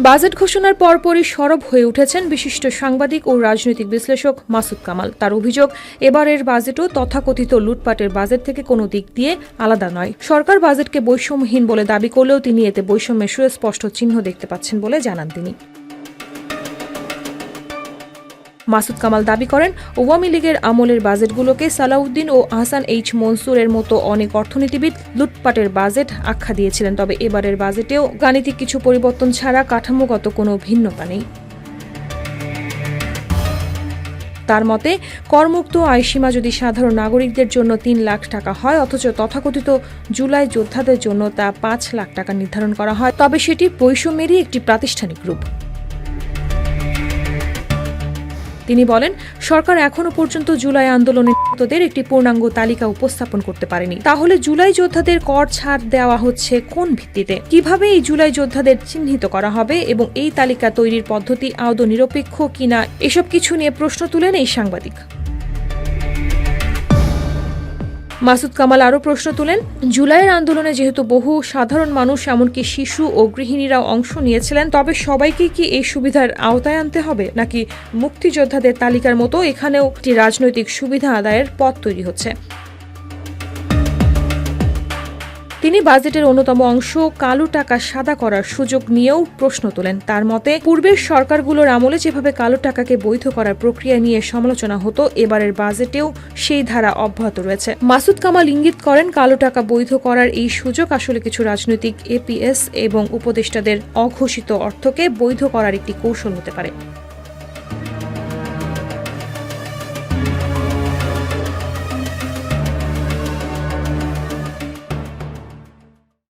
Budget ঘোষণার পরপরই সরব হয়ে উঠেছেন বিশিষ্ট সাংবাদিক ও রাজনৈতিক বিশ্লেষক মাসুদ কামাল। তার অভিযোগ, এবারের বাজেটও তথাকথিত লুটপাটের বাজেট থেকে কোনো দিক দিয়ে আলাদা নয়। সরকার বাজেটকে বৈষম্যহীন বলে দাবি করলেও তিনি এতে বৈষম্যের সুস্পষ্ট চিহ্ন দেখতে পাচ্ছেন বলে জানান তিনি। মাসুদ কামাল দাবি করেন, আওয়ামী লীগের আমলের বাজেটগুলোকে সালাউদ্দিন ও আহসান এইচ মনসুরের মতো অনেক অর্থনীতিবিদ লুটপাটের বাজেট আখ্যা দিয়েছিলেন। তবে এবারের বাজেটেও গাণিতিক কিছু পরিবর্তন ছাড়া কাঠামোগত কোনো ভিন্নতা নেই। তার মতে, করমুক্ত আয়সীমা যদি সাধারণ নাগরিকদের জন্য ৩ লাখ টাকা হয়, অথচ তথাকথিত জুলাই যোদ্ধাদের জন্য তা ৫ লাখ টাকা নির্ধারণ করা হয়, তবে সেটি বৈষম্যেরই একটি প্রাতিষ্ঠানিক রূপ। তিনি বলেন, সরকার এখনো পর্যন্ত জুলাই আন্দোলনের নিহতদের একটি পূর্ণাঙ্গ তালিকা উপস্থাপন করতে পারেনি। তাহলে জুলাই যোদ্ধাদের কর ছাড় দেওয়া হচ্ছে কোন ভিত্তিতে? কিভাবে এই জুলাই যোদ্ধাদের চিহ্নিত করা হবে এবং এই তালিকা তৈরির পদ্ধতি আদৌ নিরপেক্ষ কিনা, এসব কিছু নিয়ে প্রশ্ন তুলেন এই সাংবাদিক। মাসুদ কামাল আরও প্রশ্ন তুলেন, জুলাইয়ের আন্দোলনে যেহেতু বহু সাধারণ মানুষ এমনকি শিশু ও গৃহিণীরাও অংশ নিয়েছিলেন, তবে সবাইকে কি এই সুবিধার আওতায় আনতে হবে, নাকি মুক্তিযোদ্ধাদের তালিকার মতো এখানেও একটি রাজনৈতিক সুবিধা আদায়ের পথ তৈরি হচ্ছে? তিনি বাজেটের অন্যতম অংশ কালো টাকা সাদা করার সুযোগ নিয়েও প্রশ্ন তোলেন। তার মতে, পূর্বের সরকারগুলোর আমলে যেভাবে কালো টাকাকে বৈধ করার প্রক্রিয়া নিয়ে সমালোচনা হতো, এবারের বাজেটেও সেই ধারা অব্যাহত রয়েছে। মাসুদ কামাল ইঙ্গিত করেন, কালো টাকা বৈধ করার এই সুযোগ আসলে কিছু রাজনৈতিক এপিএস এবং উপদেষ্টাদের অঘোষিত অর্থকে বৈধ করার একটি কৌশল হতে পারে।